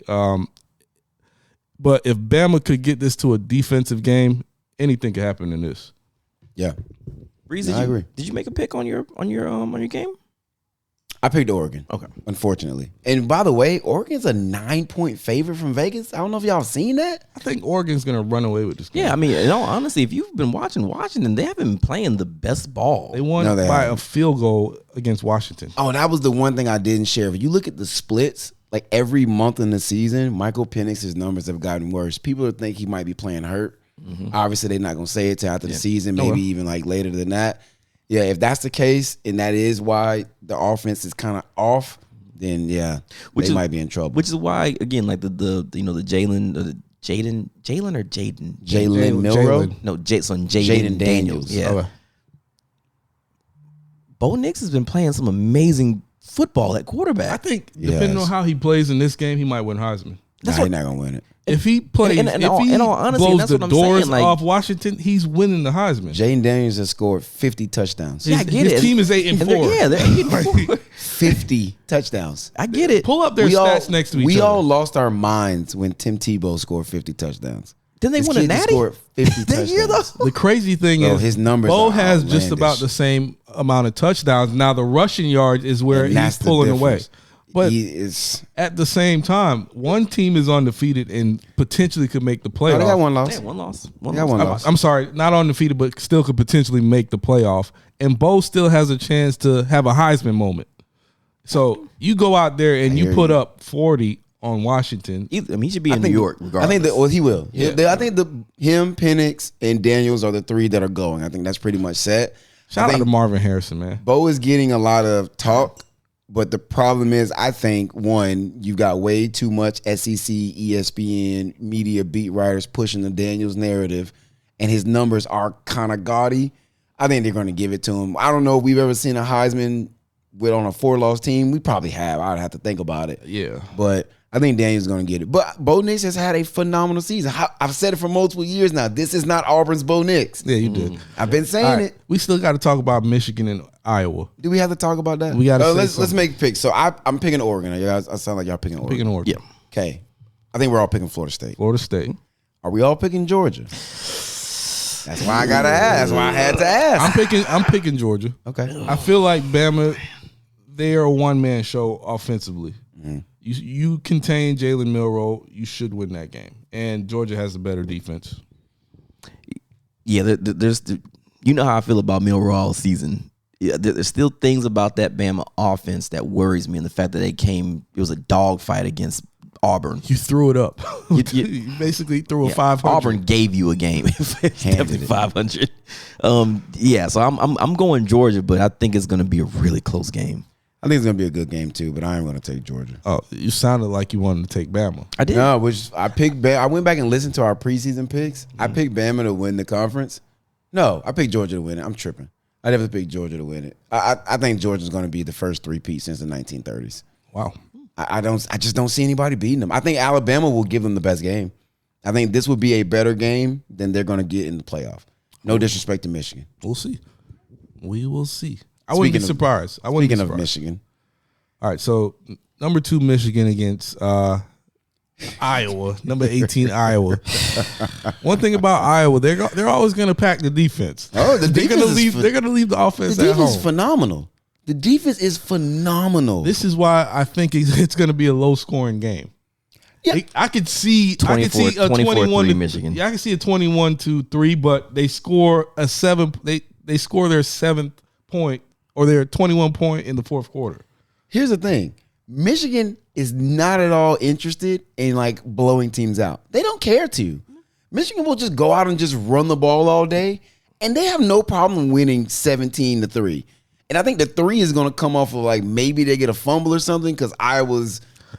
But if Bama could get this to a defensive game, anything could happen in this. Yeah. Reese, I agree. Did you make a pick on your game? I picked Oregon. Okay. Unfortunately. And by the way, Oregon's a 9-point favorite from Vegas. I don't know if y'all seen that. I think Oregon's going to run away with this game. Yeah, I mean, in all honesty, if you've been watching Washington, they haven't been playing the best ball. They won by a field goal against Washington. Oh, that was the one thing I didn't share. If you look at the splits, like every month in the season, Michael Penix's numbers have gotten worse. People think he might be playing hurt. Mm-hmm. Obviously, they're not going to say it till after the season, maybe even like later than that. Yeah, if that's the case, and that is why the offense is kind of off, then they might be in trouble. Which is why, again, like the Jalen or Jaden Milroe? No, Jaden Daniels. Yeah. Okay. Bo Nix has been playing some amazing football at quarterback. I think depending on how he plays in this game, he might win Heisman. He's not going to win it. If he plays, in all honesty, blows the doors off Washington, he's winning the Heisman. Jaden Daniels has scored 50 touchdowns. Yeah, I get it. His team is 8-4. They're 8-4. 50 touchdowns. I get it. Pull up their stats next to each other. We all lost our minds when Tim Tebow scored 50 touchdowns. Didn't they win a natty? Scored 50 touchdowns. Year, though? The crazy thing is his numbers Bo are has just outlandish. about the same amount of touchdowns. Now the rushing yards is where he's pulling away. But he is. at the same time, one team is undefeated and potentially could make the Oh, playoff. they got one loss. Yeah, one loss. They got one loss. I'm sorry, not undefeated, but still could potentially make the playoff. And Bo still has a chance to have a Heisman moment. So you go out there and you put up 40 on Washington. I mean, he should be in New York regardless. I think that he will. Yeah. I think him, Penix, and Daniels are the three that are going. I think that's pretty much set. Shout out to Marvin Harrison, man. Bo is getting a lot of talk, but the problem is, I think, one, you've got way too much SEC, ESPN, media beat writers pushing the Daniels narrative, and his numbers are kind of gaudy. I think they're going to give it to him. I don't know if we've ever seen a Heisman on a 4-loss team. We probably have. I'd have to think about it. Yeah. But I think Daniel's going to get it. But Bo Nix has had a phenomenal season. I've said it for multiple years now. This is not Auburn's Bo Nix. Yeah, you did. I've been saying All right, it. we still got to talk about Michigan and Iowa. Do we have to talk about that? We gotta say let's something. make picks. So I'm picking Oregon. You guys, I sound like y'all picking Oregon. Picking Oregon. Yeah. Okay. I think we're all picking Florida State. Florida State. Are we all picking Georgia? That's why I gotta ask. That's why I had to ask. I'm picking Georgia. Okay. I feel like Bama, they are a one-man show offensively. Mm-hmm. You contain Jalen Milroe, you should win that game. And Georgia has a better defense. Yeah, there's you know how I feel about Milroe all season. Yeah, there's still things about that Bama offense that worries me, and the fact that it was a dogfight against Auburn. You threw it up. You- You basically threw a 500. Auburn gave you a game. It's definitely it. 500. Yeah, so I'm going Georgia, but I think it's going to be a really close game. I think it's gonna be a good game too, but I am gonna take Georgia. Oh, you sounded like you wanted to take Bama. I did. No, I picked. I went back and listened to our preseason picks. I picked Bama to win the conference. No, I picked Georgia to win it. I'm tripping. I never picked Georgia to win it. I think Georgia's going to be the first three-peat since the 1930s. Wow. I just don't see anybody beating them. I think Alabama will give them the best game. I think this will be a better game than they're going to get in the playoff. No disrespect to Michigan. We'll see. We will see. I wouldn't be surprised. I wouldn't be Speaking of surprised. Michigan, All right, so number 2 Michigan against Iowa, number 18 Iowa. One thing about Iowa, they're always going to pack the defense. Oh, the they're defense going to is leave. ph- They're going to leave the offense the at defense home. is phenomenal. The defense is phenomenal. This is why I think it's going to be a low scoring game. Yeah. I could see 24 a 21 to Michigan. Yeah, I can see a 21-3, but they score a 7. They score their 7th point or their 21 point in the fourth quarter. Here's the thing. Michigan is not at all interested in like blowing teams out. They don't care to. Michigan will just go out and just run the ball all day, and they have no problem winning 17-3. And I think the 3 is going to come off of like maybe they get a fumble or something because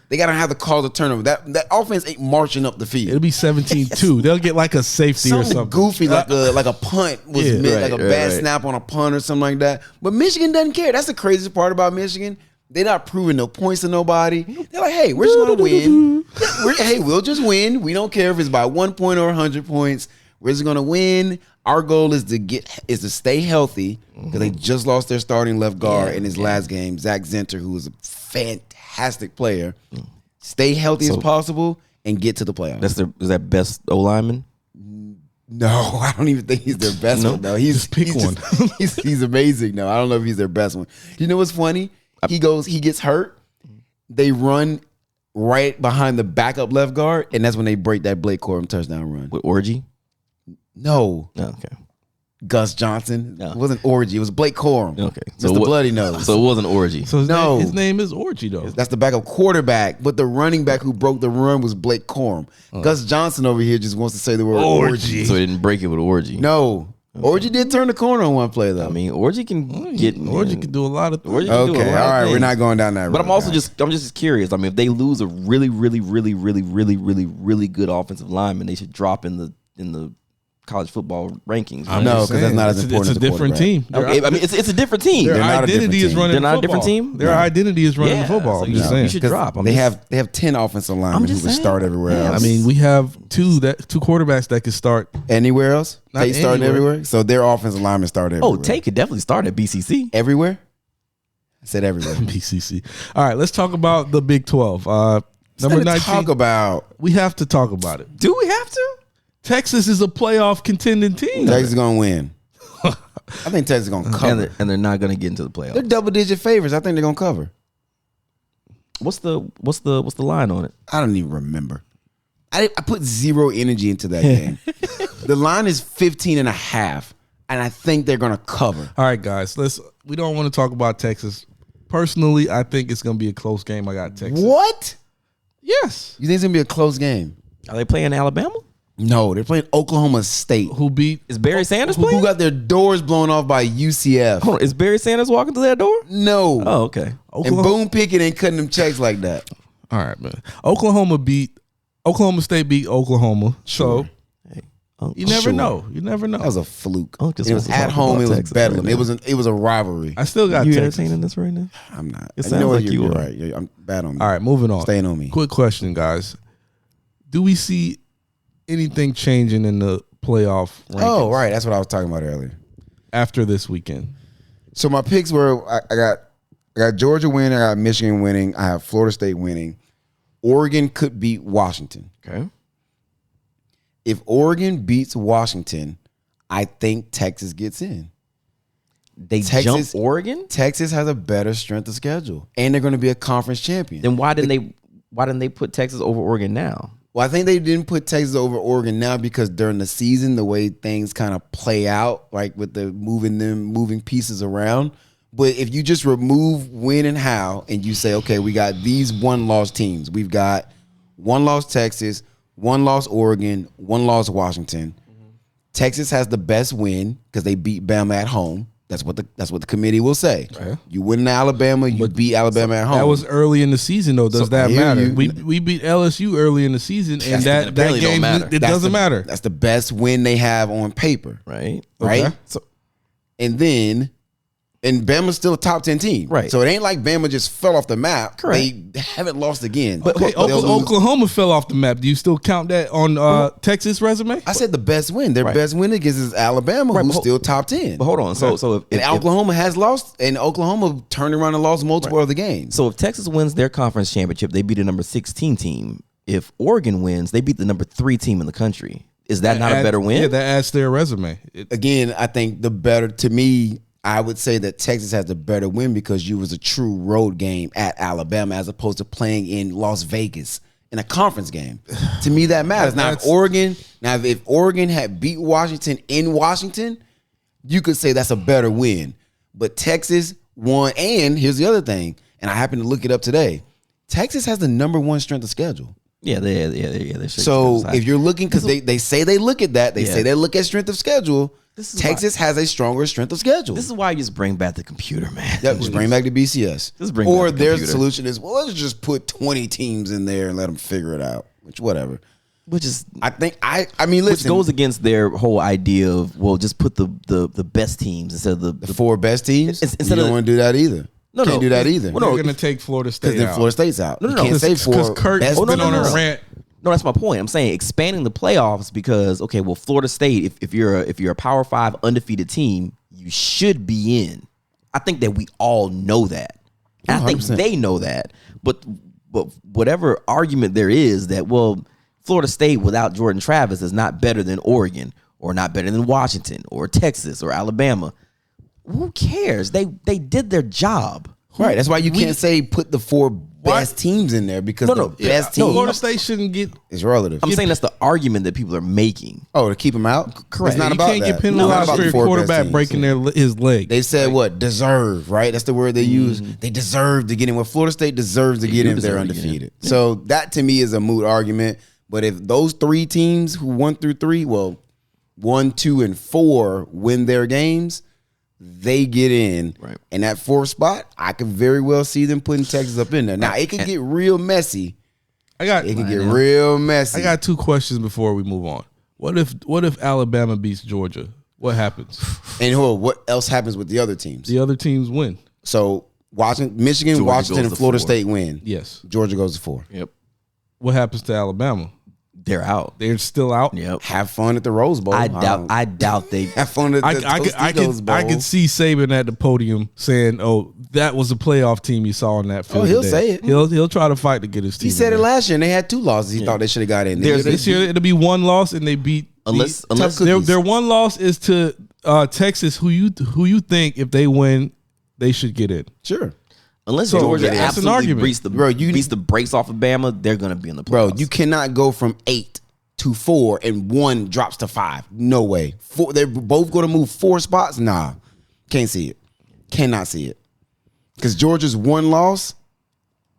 they got to have to call the turnover. That offense ain't marching up the field. It'll be 17-2. They'll get like a safety or Something something. goofy like a punt was Yeah. missed, like a bad right. snap on a punt or something like that. But Michigan doesn't care. That's the craziest part about Michigan. They're not proving no points to nobody. They're like, hey, we're just gonna win. We'll just win. We don't care if it's by 1 point or 100 points. We're just gonna win. Our goal is to stay healthy because they just lost their starting left guard in his last game, Zach Zenter, who was a fantastic player. Stay healthy as possible and get to the playoffs. Is that best O lineman? No, I don't even think he's their best one. No, he's one. He's amazing. No, I don't know if he's their best one. You know what's funny? He gets hurt. They run right behind the backup left guard, and that's when they break that Blake Corum touchdown run. With Orgy? No, Oh, okay. Gus Johnson. No. It wasn't Orgy. It was Blake Corum. Okay. Mr. Bloody Nose. So it wasn't Orgy. So No. his name is Orgy, though. That's the backup quarterback, but the running back who broke the run was Blake Corum. Gus Johnson over here just wants to say the word orgy. So he didn't break it with Orgy. No. Orgy did turn the corner on one play, though. I mean, Orgy can get. Orgy can do a lot of things. Orgy can do a Okay, lot all of right. We're things. not going down that road. But I'm also guys. I'm just curious. I mean, if they lose a really good offensive lineman, they should drop in the college football rankings. I'm No, just 'cause that's saying, not as important It's as a the different quarterback. team. Okay, I mean, it's a different team. Their They're not a different identity is team. running They're not a football. different team? Their No. identity is running Yeah, football. so I'm you just know, saying. you should drop. They have 10 offensive linemen who just can saying. start everywhere Yeah, else. I mean, we have two quarterbacks that could start. anywhere else? Not Tate starting anywhere. everywhere? So their offensive linemen start everywhere. Oh, Tate could definitely start at BCC. Everywhere? I said everywhere. BCC. All right, let's talk about the Big 12. Number Something to 19. talk about. We have to talk about it. Do we have to? Texas is a playoff contending team. Texas is going to win. I think Texas is going to cover. And they're not going to get into the They're playoffs. double-digit favorites. I think they're going to cover. What's the line on it? I don't even remember. I put zero energy into that game. The line is 15.5, and I think they're going to cover. All right, guys. We don't want to talk about Texas. Personally, I think it's going to be a close game. I got Texas. What? Yes. You think it's going to be a close game? Are they playing Alabama? No, they're playing Oklahoma State. Who beat? Is Barry Sanders Who playing? got their doors blown off by UCF? Hold on, is Barry Sanders walking through that door? No. Oh, okay. And Boone Pickett ain't cutting them checks like that. All right, man. Oklahoma State beat Oklahoma. So Hey, you never Sure. know. You never know. That was a fluke. Oh, just It was wants to at talk home. about It was Texas bedlam. right now. It was a rivalry. I still got You Texas. entertaining this right now? I'm not. It You sounds know what? like You're, you you're are. right. I'm bad on me. All right, moving on. Staying on me. Quick question, guys. Do we see anything changing in the playoff rankings Oh, right. That's what I was talking about earlier. after this weekend? So my picks were I got Georgia winning, I got Michigan winning, I have Florida State winning. Oregon could beat Washington. Okay. If Oregon beats Washington, I think Texas gets in. They Texas- jump Oregon? Texas has a better strength of schedule, and they're going to be a conference champion. Then why didn't they put Texas over Oregon now? Well, I think they didn't put Texas over Oregon now because during the season, the way things kind of play out, like with the moving pieces around. But if you just remove when and how, and you say, okay, we got these 1-loss teams. We've got 1-loss Texas, 1-loss Oregon, 1-loss Washington. Texas has the best win because they beat Bama at home. That's what the committee will say. Okay. You win in Alabama, you beat Alabama at home. That was early in the season, though. Does So, that I hear matter? you. We beat LSU early in the season, and that apparently don't game matter. it doesn't matter. That's the best win they have on paper. Right? Right? Okay. So And Bama's still a top 10 team. Right. So it ain't like Bama just fell off the map. Correct. They haven't lost again. Okay, They'll lose. Oklahoma fell off the map. Do you still count that on Texas resume? I said the best win. Their Right. best win against is Alabama, Right, who's but still top 10. But hold on. So and if Oklahoma has lost, and Oklahoma turned around and lost multiple other games. So if Texas wins their conference championship, they beat a number 16 team. If Oregon wins, they beat the number 3 team in the country. Is that not a better win? Yeah, that adds to their resume. Again, I think to me, I would say that Texas has the better win because you was a true road game at Alabama as opposed to playing in Las Vegas in a conference game. To me, that matters. Now, if Oregon had beat Washington in Washington, you could say that's a better win. But Texas won, and here's the other thing, and I happened to look it up today. Texas has the number 1 strength of schedule. Yeah. They should. So if you're looking, because they say they look at that, they Yeah. say they look at strength of schedule. This is Texas has a stronger strength of schedule. this is why you just bring back the computer, man. Yep, just bring back the BCS. Just bring or back the their computer. solution is, well, let's just put 20 teams in there and let them figure it out. Which, whatever. Which is I think I mean, which listen, goes against their whole idea of just put the best teams instead of the 4 best teams. Instead You don't of- want to do that either. No, Can't no. do that either. Well, no, They're going to take Florida State Because then out. Florida State's out. No, You no, can't say 4 Because Kurt's best. been on a no. rant. No, that's my point. I'm saying expanding the playoffs because Florida State, if you're a Power 5 undefeated team, you should be in. I think that we all know that. And I think 100%. they know that. But whatever argument there is that Florida State without Jordan Travis is not better than Oregon or not better than Washington or Texas or Alabama. Who cares? They did their job. Right. That's why you can't say put the 4 best teams in there because the best team Florida State shouldn't get. is relative. I'm saying that's the argument that people are making. Oh, to keep them out? Correct. It's not You about can't that. get It's not penalized about for the your 4 best quarterback teams. breaking his leg. They said what? Deserve, right? That's the word they use. They deserve to get in. Well, Florida State deserves to get in if they're deserve to get in. undefeated. So that to me is a moot argument. But if those 3 teams who 1 through 3, 1, 2, and 4 win their games, they get in. Right. And that 4th spot, I could very well see them putting Texas up in there. Now it could get real messy. It could get real messy. I got 2 questions before we move on. What if Alabama beats Georgia? What happens? And what else happens with the other teams? The other teams win. So Michigan, Georgia Washington, goes and to Florida 4. State win. Yes. Georgia goes to 4. Yep. What happens to Alabama? They're out. They're still out. Yep. Have fun at the Rose Bowl. I doubt they. Have fun at the Tostitos Bowl. I could see Saban at the podium saying, "Oh, that was a playoff team you saw on that field." he'll today." say it. He'll try to fight to get his team. He said in it there. last year, and they had 2 losses. He thought they should have got in. This year it'll be 1 loss, and they beat. Unless their 1 loss is to Texas, who you think if they win, they should get in. Sure. Unless So, Georgia that's an absolutely argument. beats the brakes off of Bama, they're going to be in the playoffs. Bro, you cannot go from 8 to 4 and one drops to 5. No way. They're both going to move 4 spots? Nah. Can't see it. Cannot see it. Because Georgia's one loss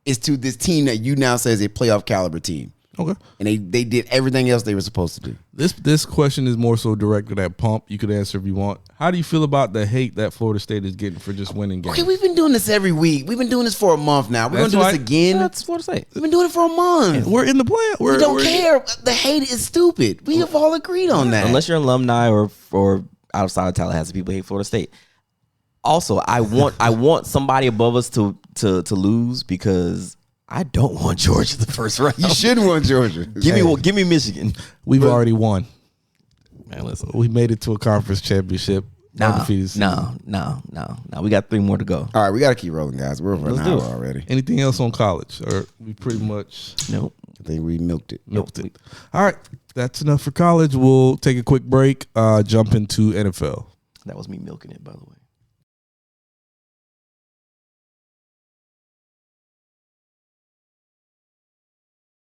is to this team that you now say is a playoff caliber team. Okay. And they did everything else they were supposed to do. This question is more so directed at Pump. You could answer if you want. How do you feel about the hate that Florida State is getting for just winning games? Okay, we've been doing this every week. We've been doing this for a month now. We're going to do this again. That's Florida State. We've been doing it for a month. We're in the play. We don't care. The hate is stupid. We have all agreed on that. Unless you're an alumni or outside of Tallahassee, people hate Florida State. Also, I want somebody above us to lose because I don't want Georgia the first round. You should want Georgia. Give me Michigan. We've already won. Man, listen. We made it to a conference championship. No. Undefeated season. We got 3 more to go. All right, we got to keep rolling, guys. We're over an hour already. Anything else on college? Or we pretty much Nope. I think we milked it. it. All right. That's enough for college. We'll take a quick break, jump into NFL. That was me milking it, by the way.